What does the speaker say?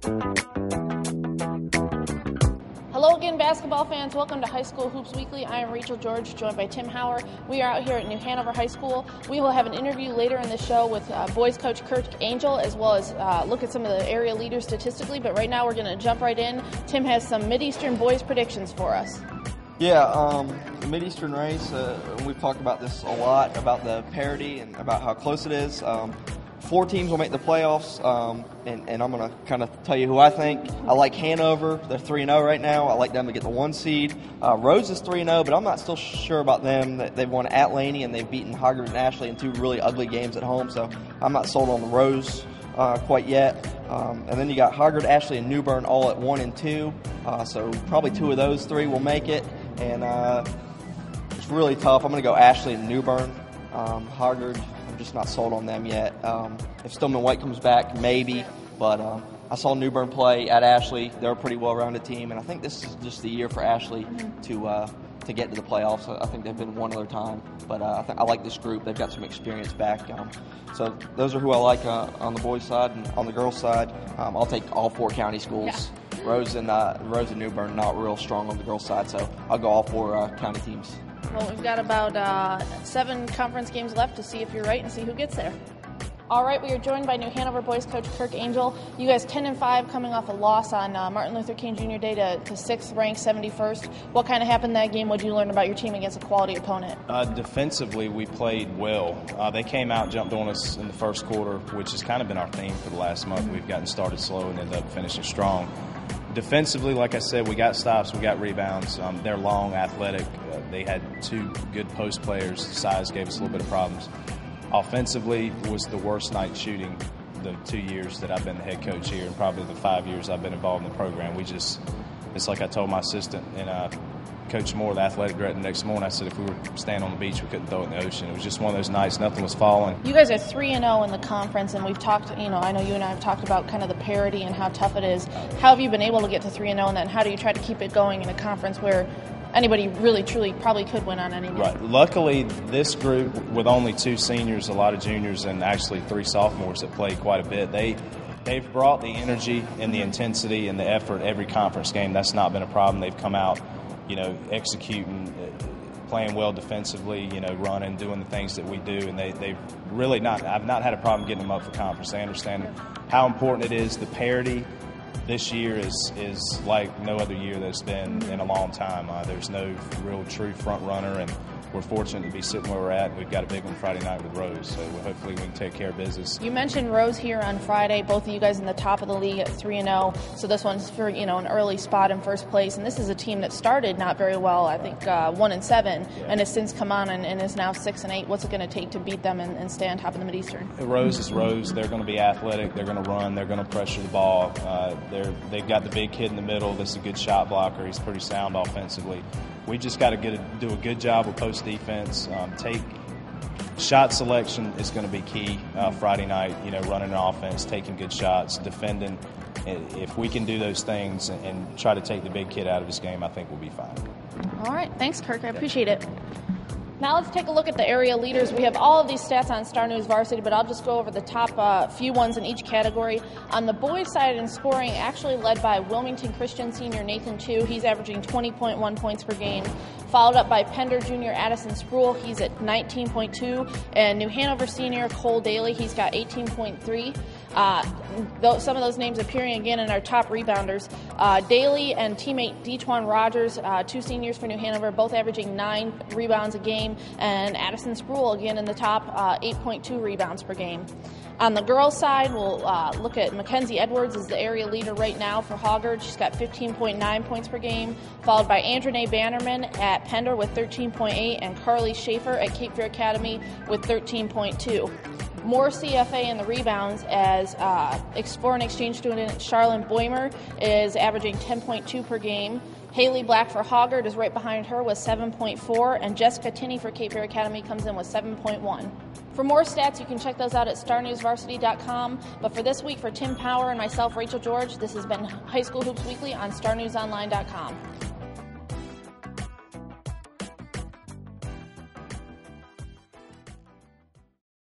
Hello again, basketball fans. Welcome to High School Hoops Weekly. I am Rachel George, joined by Tim Hauer. We are out here at New Hanover High School. We will have an interview later in the show with boys coach Kirk Angel, as well as look at some of the area leaders statistically. But right now we're going to jump right in. Tim has some Mideastern boys predictions for us. Yeah, the Mideastern race, we've talked about this a lot, about the parity and about how close it is. 4 teams will make the playoffs, and I'm going to kind of tell you who I think. I like Hanover. They're 3-0 right now. I like them to get the 1 seed. Rose is 3-0, but I'm not still sure about them. They've won at Laney, and they've beaten Hoggard and Ashley in 2 really ugly games at home, so I'm not sold on the Rose quite yet. And then you got Hoggard, Ashley, and Newbern all at 1 and 2, so probably 2 of those 3 will make it, and it's really tough. I'm going to go Ashley and Newbern. Hoggard, just not sold on them yet. If Stillman White comes back, maybe, but I saw Newbern play at Ashley. They're a pretty well-rounded team, and I think this is just the year for Ashley to get to the playoffs. I think they've been one other time, but I like this group. They've got some experience back. So those are who I like on the boys' side, and on the girls' side, I'll take all 4 county schools. Yeah. Rose and Newbern not real strong on the girls' side, so I'll go all 4 county teams. Well, we've got about 7 conference games left to see if you're right and see who gets there. All right, we are joined by New Hanover boys coach Kirk Angel. You guys 10-5 coming off a loss on Martin Luther King Jr. Day to 6th ranked 71st. What kind of happened that game? What did you learn about your team against a quality opponent? Defensively, we played well. They came out, jumped on us in the first quarter, which has kind of been our theme for the last month. We've gotten started slow and ended up finishing strong. Defensively, like I said, we got stops, we got rebounds. They're long, athletic. They had 2 good post players. Size gave us a little bit of problems. Offensively was the worst night shooting the 2 years that I've been the head coach here, and probably the 5 years I've been involved in the program. It's like I told my assistant and Coach Moore, the athletic director, the next morning, I said if we were staying on the beach, we couldn't throw it in the ocean. It was just one of those nights, nothing was falling. You guys are 3-0 in the conference, and we've talked, I know you and I have talked about kind of the parity and how tough it is. How have you been able to get to 3-0, and then how do you try to keep it going in a conference where anybody really, truly probably could win on any game? Right. Luckily, this group, with only 2 seniors, a lot of juniors, and actually 3 sophomores that played quite a bit, they've brought the energy and the intensity and the effort every conference game. That's not been a problem. They've come out, executing, playing well defensively, running, doing the things that we do, and they've really I've not had a problem getting them up for conference. They understand how important it is. The parity this year is like no other year that's been in a long time. There's no real true front runner, and we're fortunate to be sitting where we're at. We've got a big one Friday night with Rose, so hopefully we can take care of business. You mentioned Rose here on Friday. Both of you guys in the top of the league at 3-0, so this one's for an early spot in first place. And this is a team that started not very well, I think 1-7, and has since come on and is now 6-8. What's it going to take to beat them and stay on top of the Mideastern? Rose is Rose. They're going to be athletic. They're going to run. They're going to pressure the ball. They've got the big kid in the middle. That's a good shot blocker. He's pretty sound offensively. We just got to do a good job of post defense. Take shot selection is going to be key Friday night. Running an offense, taking good shots, defending. If we can do those things and try to take the big kid out of this game, I think we'll be fine. All right, thanks, Kirk. I appreciate it. Now let's take a look at the area leaders. We have all of these stats on Star News Varsity, but I'll just go over the top few ones in each category. On the boys' side in scoring, actually led by Wilmington Christian senior Nathan Chu. He's averaging 20.1 points per game. Followed up by Pender junior Addison Spruill. He's at 19.2. And New Hanover senior Cole Daly. He's got 18.3. Some of those names appearing again in our top rebounders. Daly and teammate Detuan Rogers, 2 seniors for New Hanover, both averaging 9 rebounds a game. And Addison Spruill again in the top, 8.2 rebounds per game. On the girls' side, we'll look at Mackenzie Edwards is the area leader right now for Hoggard. She's got 15.9 points per game, followed by Andrene Bannerman at Pender with 13.8 and Carly Schaefer at Cape Fear Academy with 13.2. More CFA in the rebounds as foreign exchange student Charlene Boimer is averaging 10.2 per game. Haley Black for Hoggard is right behind her with 7.4, and Jessica Tinney for Cape Fear Academy comes in with 7.1. For more stats, you can check those out at starnewsvarsity.com. But for this week, for Tim Power and myself, Rachel George, this has been High School Hoops Weekly on starnewsonline.com.